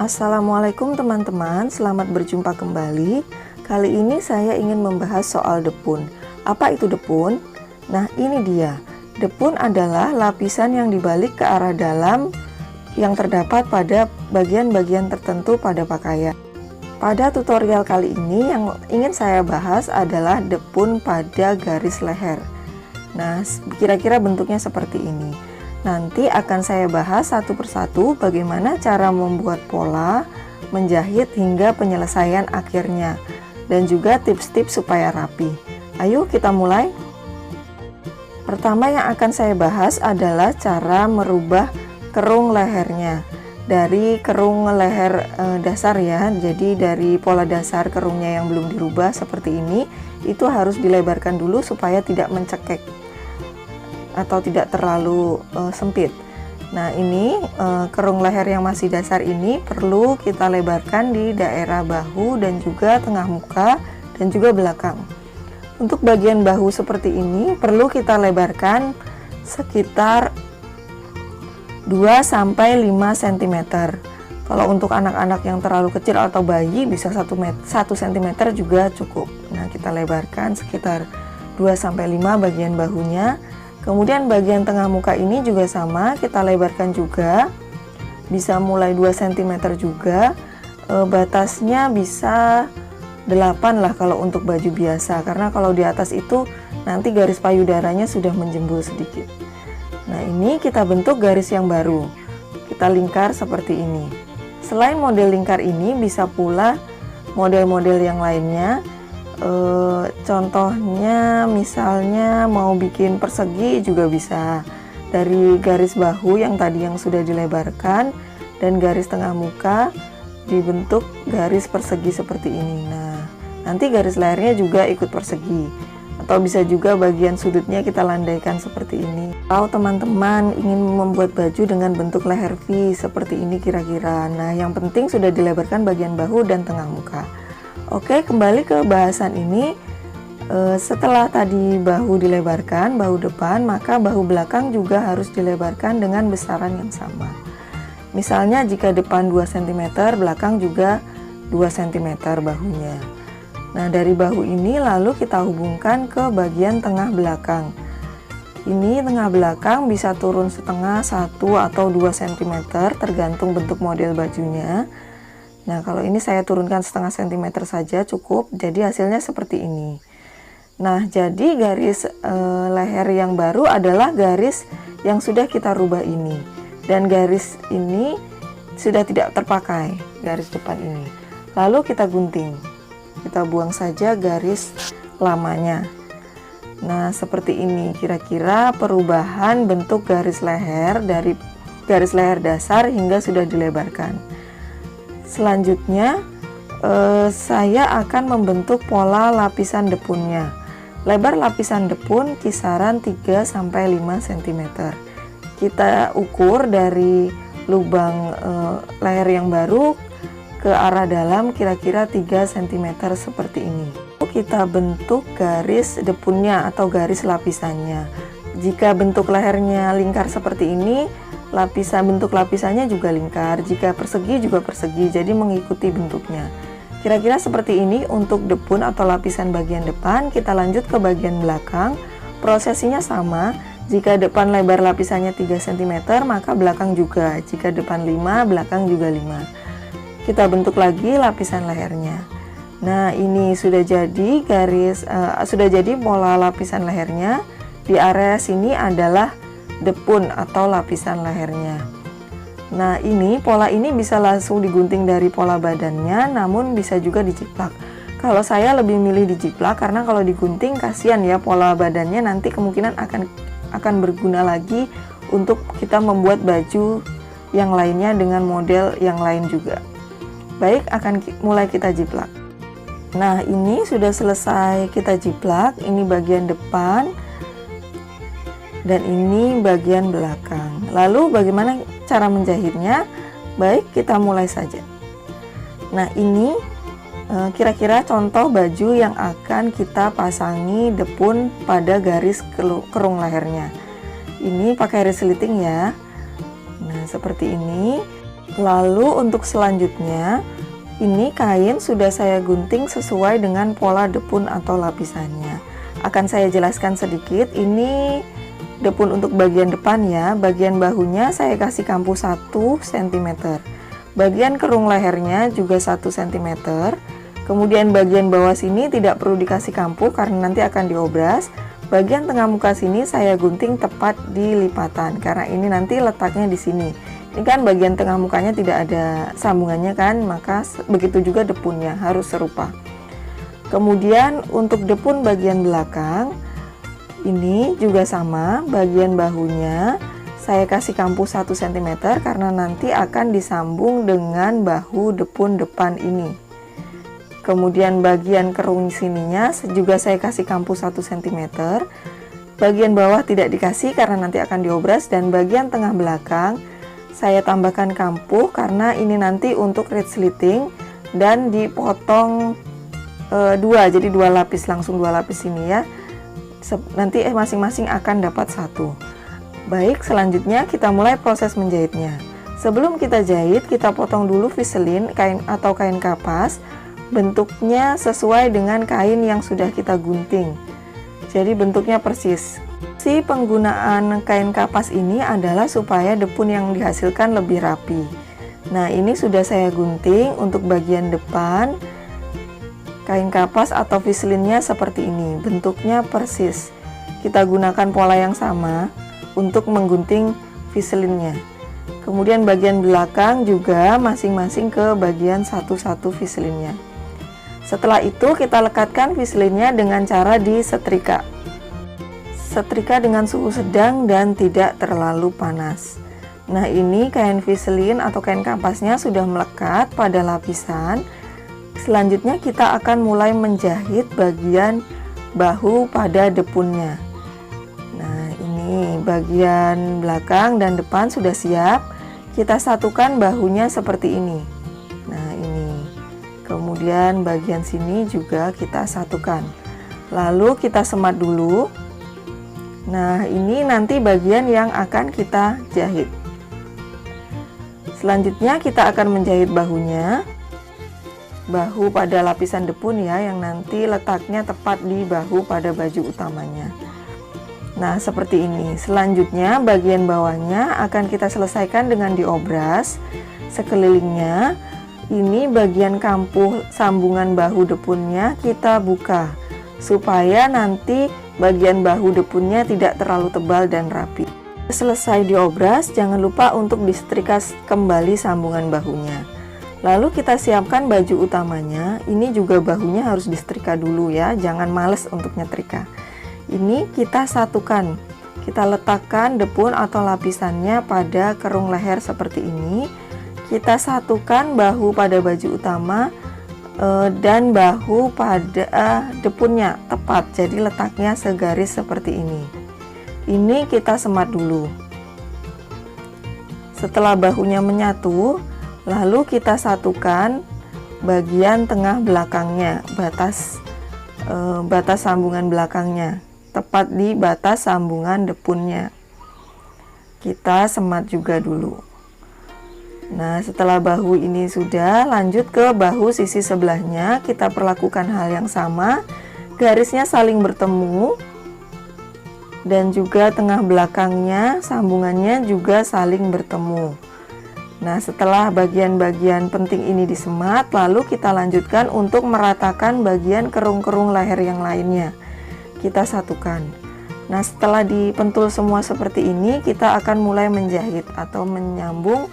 Assalamualaikum teman-teman, selamat berjumpa kembali. Kali ini saya ingin membahas soal depun. Apa itu depun? Nah, ini dia. Depun adalah lapisan yang dibalik ke arah dalam yang terdapat pada bagian-bagian tertentu pada pakaian. Pada tutorial kali ini yang ingin saya bahas adalah depun pada garis leher. Nah, kira-kira bentuknya seperti ini. Nanti akan saya bahas satu persatu bagaimana cara membuat pola, menjahit hingga penyelesaian akhirnya, dan juga tips-tips supaya rapi. Ayo kita mulai. Pertama yang akan saya bahas adalah cara merubah kerung lehernya. Dari kerung leher dasar ya, jadi dari pola dasar kerungnya yang belum dirubah seperti ini, itu harus dilebarkan dulu supaya tidak mencekek atau tidak terlalu sempit. Nah, ini kerung leher yang masih dasar ini perlu kita lebarkan di daerah bahu dan juga tengah muka dan juga belakang. Untuk bagian bahu seperti ini perlu kita lebarkan sekitar 2-5 cm. Kalau untuk anak-anak yang terlalu kecil atau bayi bisa 1 cm juga cukup. Nah, kita lebarkan sekitar 2-5 bagian bahunya. Kemudian bagian tengah muka ini juga sama, kita lebarkan juga, bisa mulai 2 cm juga, batasnya bisa 8 lah kalau untuk baju biasa, karena kalau di atas itu nanti garis payudaranya sudah menjembul sedikit. Nah, ini kita bentuk garis yang baru, kita lingkar seperti ini. Selain model lingkar ini bisa pula model-model yang lainnya. Contohnya misalnya mau bikin persegi juga bisa, dari garis bahu yang tadi yang sudah dilebarkan dan garis tengah muka dibentuk garis persegi seperti ini. Nah, nanti garis lehernya juga ikut persegi, atau bisa juga bagian sudutnya kita landaikan seperti ini. Kalau teman-teman ingin membuat baju dengan bentuk leher V seperti ini kira-kira, nah yang penting sudah dilebarkan bagian bahu dan tengah muka. Oke, kembali ke bahasan ini. Setelah tadi bahu dilebarkan, bahu depan, maka bahu belakang juga harus dilebarkan dengan besaran yang sama. Misalnya jika depan 2 cm, belakang juga 2 cm bahunya. Nah, dari bahu ini lalu kita hubungkan ke bagian tengah belakang. Ini tengah belakang bisa turun setengah, 1 atau 2 cm tergantung bentuk model bajunya. Nah, kalau ini saya turunkan setengah centimeter saja cukup, jadi hasilnya seperti ini. Nah, jadi garis leher yang baru adalah garis yang sudah kita rubah ini. Dan garis ini sudah tidak terpakai, garis depan ini. Lalu kita gunting. Kita buang saja garis lamanya. Nah, seperti ini kira-kira perubahan bentuk garis leher dari garis leher dasar hingga sudah dilebarkan. Selanjutnya saya akan membentuk pola lapisan depunnya. Lebar lapisan depun kisaran 3-5 cm. Kita ukur dari lubang leher yang baru ke arah dalam kira-kira 3 cm seperti ini. Kita bentuk garis depunnya atau garis lapisannya. Jika bentuk lehernya lingkar seperti ini, bentuk lapisannya juga lingkar. Jika persegi juga persegi, jadi mengikuti bentuknya. Kira-kira seperti ini untuk depun atau lapisan bagian depan. Kita lanjut ke bagian belakang. Prosesinya sama. Jika depan lebar lapisannya 3 cm, maka belakang juga. Jika depan 5, belakang juga 5. Kita bentuk lagi lapisan lehernya. Nah, ini sudah jadi sudah jadi pola lapisan lehernya. Di area sini adalah depun atau lapisan lehernya. Nah, ini pola ini bisa langsung digunting dari pola badannya, namun bisa juga dijiplak. Kalau saya lebih milih dijiplak karena kalau digunting kasihan ya, pola badannya nanti kemungkinan akan berguna lagi untuk kita membuat baju yang lainnya dengan model yang lain juga. Baik, akan mulai kita jiplak. Nah, ini sudah selesai kita jiplak. Ini bagian depan dan ini bagian belakang. Lalu bagaimana cara menjahitnya? Baik, kita mulai saja. Nah, ini kira-kira contoh baju yang akan kita pasangi depun pada garis kerung lehernya. Ini pakai resleting ya. Nah, seperti ini. Lalu untuk selanjutnya, ini kain sudah saya gunting sesuai dengan pola depun atau lapisannya. Akan saya jelaskan sedikit, ini depun untuk bagian depan ya. Bagian bahunya saya kasih kampuh 1 cm. Bagian kerung lehernya juga 1 cm. Kemudian bagian bawah sini tidak perlu dikasih kampuh karena nanti akan diobras. Bagian tengah muka sini saya gunting tepat di lipatan karena ini nanti letaknya di sini. Ini kan bagian tengah mukanya tidak ada sambungannya kan, maka begitu juga depunnya harus serupa. Kemudian untuk depun bagian belakang ini juga sama, bagian bahunya saya kasih kampuh 1 cm karena nanti akan disambung dengan bahu depun depan ini. Kemudian bagian kerung sininya juga saya kasih kampuh 1 cm. Bagian bawah tidak dikasih karena nanti akan diobras, dan bagian tengah belakang saya tambahkan kampuh karena ini nanti untuk red slitting dan dipotong 2, jadi 2 lapis, langsung 2 lapis ini ya. Nanti masing-masing akan dapat 1. Baik, selanjutnya kita mulai proses menjahitnya. Sebelum kita jahit, kita potong dulu viselin kain atau kain kapas. Bentuknya sesuai dengan kain yang sudah kita gunting, jadi bentuknya persis. Si penggunaan kain kapas ini adalah supaya depun yang dihasilkan lebih rapi. Nah, ini sudah saya gunting untuk bagian depan. Kain kapas atau viselinnya seperti ini, bentuknya persis. Kita gunakan pola yang sama untuk menggunting viselinnya. Kemudian bagian belakang juga masing-masing ke bagian satu-satu viselinnya. Setelah itu kita lekatkan viselinnya dengan cara disetrika. Setrika dengan suhu sedang dan tidak terlalu panas. Nah, ini kain viselin atau kain kapasnya sudah melekat pada lapisan. Selanjutnya kita akan mulai menjahit bagian bahu pada depunnya. Nah, ini bagian belakang dan depan sudah siap. Kita satukan bahunya seperti ini. Nah, ini. Kemudian bagian sini juga kita satukan. Lalu kita semat dulu. Nah, ini nanti bagian yang akan kita jahit. Selanjutnya kita akan menjahit bahunya. Bahu pada lapisan depun ya, yang nanti letaknya tepat di bahu pada baju utamanya. Nah, seperti ini. Selanjutnya bagian bawahnya akan kita selesaikan dengan diobras sekelilingnya. Ini bagian kampuh sambungan bahu depunnya kita buka supaya nanti bagian bahu depunnya tidak terlalu tebal dan rapi. Selesai diobras, jangan lupa untuk disetrika kembali sambungan bahunya. Lalu kita siapkan baju utamanya. Ini juga bahunya harus disetrika dulu ya, jangan males untuk nyetrika. Ini kita satukan, kita letakkan depun atau lapisannya pada kerung leher seperti ini. Kita satukan bahu pada baju utama dan bahu pada depunnya tepat, jadi letaknya segaris seperti ini. Ini kita semat dulu. Setelah bahunya menyatu, lalu kita satukan bagian tengah belakangnya, batas sambungan belakangnya, tepat di batas sambungan depunnya. Kita semat juga dulu. Nah, setelah bahu ini sudah, lanjut ke bahu sisi sebelahnya. Kita perlakukan hal yang sama, garisnya saling bertemu, dan juga tengah belakangnya sambungannya juga saling bertemu. Nah, setelah bagian-bagian penting ini disemat, lalu kita lanjutkan untuk meratakan bagian kerung-kerung leher yang lainnya. Kita satukan. Nah, setelah dipentul semua seperti ini, kita akan mulai menjahit atau menyambung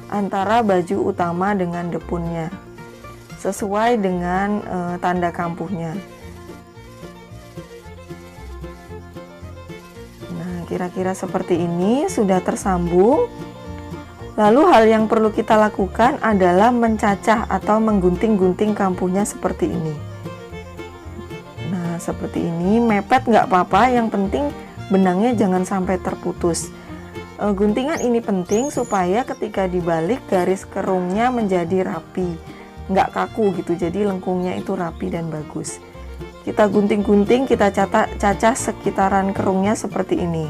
antara baju utama dengan depunnya sesuai dengan tanda kampuhnya. Nah, kira-kira seperti ini sudah tersambung. Lalu hal yang perlu kita lakukan adalah mencacah atau menggunting-gunting kampuhnya seperti ini. Nah, seperti ini, mepet nggak apa-apa, yang penting benangnya jangan sampai terputus. Guntingan ini penting supaya ketika dibalik garis kerungnya menjadi rapi, nggak kaku gitu, jadi lengkungnya itu rapi dan bagus. Kita gunting-gunting, kita cacah sekitaran kerungnya seperti ini.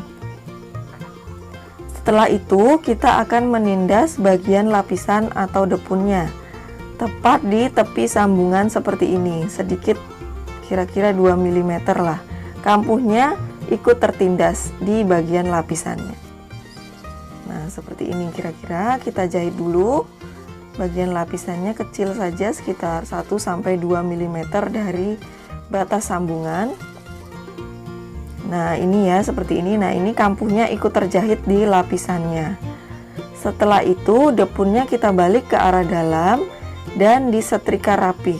Setelah itu kita akan menindas bagian lapisan atau depunnya tepat di tepi sambungan seperti ini, sedikit kira-kira 2 mm lah. Kampuhnya ikut tertindas di bagian lapisannya. Nah, seperti ini kira-kira. Kita jahit dulu. Bagian lapisannya kecil saja, sekitar 1-2 mm dari batas sambungan. Nah, ini ya seperti ini. Nah, ini kampuhnya ikut terjahit di lapisannya. Setelah itu depunnya kita balik ke arah dalam dan disetrika rapi.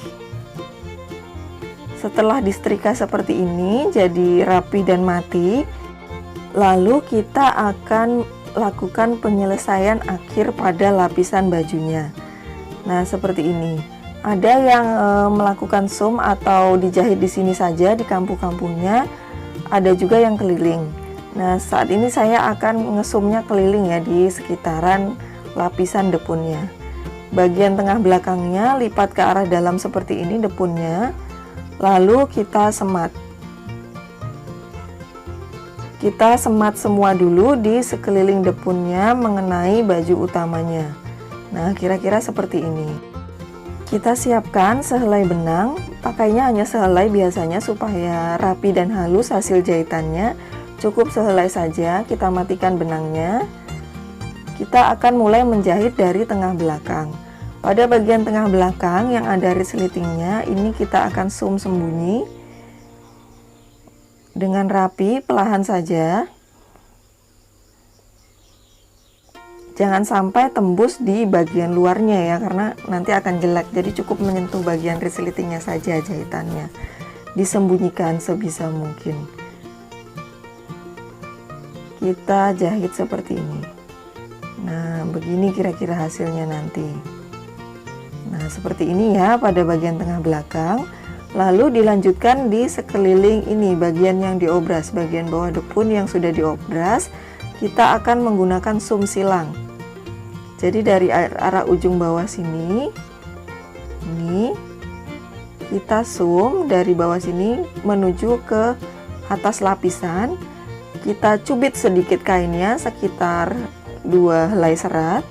Setelah disetrika seperti ini jadi rapi dan mati, lalu kita akan lakukan penyelesaian akhir pada lapisan bajunya. Nah, seperti ini. Ada yang melakukan sum atau dijahit di sini saja di kampuh-kampuhnya, ada juga yang keliling. Nah, saat ini saya akan ngesumnya keliling ya di sekitaran lapisan depunnya. Bagian tengah belakangnya lipat ke arah dalam seperti ini depunnya, lalu kita semat. Kita semat semua dulu di sekeliling depunnya mengenai baju utamanya. Nah, kira-kira seperti ini. Kita siapkan sehelai benang, pakainya hanya sehelai biasanya supaya rapi dan halus hasil jahitannya. Cukup sehelai saja, kita matikan benangnya. Kita akan mulai menjahit dari tengah belakang. Pada bagian tengah belakang yang ada resletingnya, ini kita akan sum sembunyi dengan rapi, perlahan saja. Jangan sampai tembus di bagian luarnya ya, karena nanti akan jelek. Jadi cukup menyentuh bagian resletingnya saja jahitannya. Disembunyikan sebisa mungkin. Kita jahit seperti ini. Nah, begini kira-kira hasilnya nanti. Nah, seperti ini ya pada bagian tengah belakang. Lalu dilanjutkan di sekeliling ini, bagian yang diobras, bagian bawah depun yang sudah diobras, kita akan menggunakan sum silang. Jadi dari arah ujung bawah sini, ini kita sum dari bawah sini menuju ke atas lapisan. Kita cubit sedikit kainnya sekitar 2 helai serat.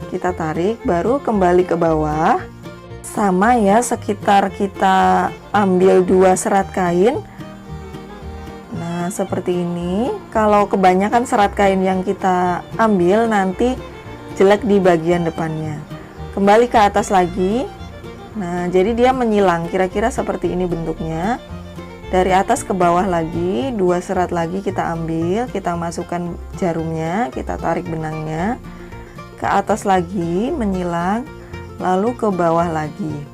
Kita tarik, baru kembali ke bawah. Sama ya, sekitar kita ambil 2 serat kain. Nah, seperti ini. Kalau kebanyakan serat kain yang kita ambil nanti jelek di bagian depannya. Kembali ke atas lagi. Nah, jadi dia menyilang, kira-kira seperti ini bentuknya. Dari atas ke bawah lagi, 2 serat lagi kita ambil, kita masukkan jarumnya, kita tarik benangnya. Ke atas lagi, menyilang, lalu ke bawah lagi.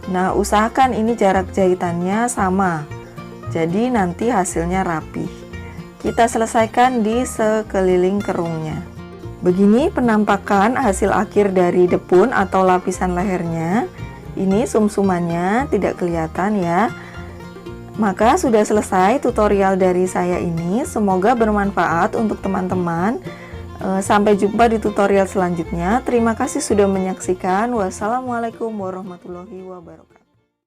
Nah, usahakan ini jarak jahitannya sama. Jadi nanti hasilnya rapi. Kita selesaikan di sekeliling kerungnya. Begini penampakan hasil akhir dari depun atau lapisan lehernya. Ini sum-sumannya tidak kelihatan ya. Maka sudah selesai tutorial dari saya ini. Semoga bermanfaat untuk teman-teman. Sampai jumpa di tutorial selanjutnya. Terima kasih sudah menyaksikan. Wassalamualaikum warahmatullahi wabarakatuh.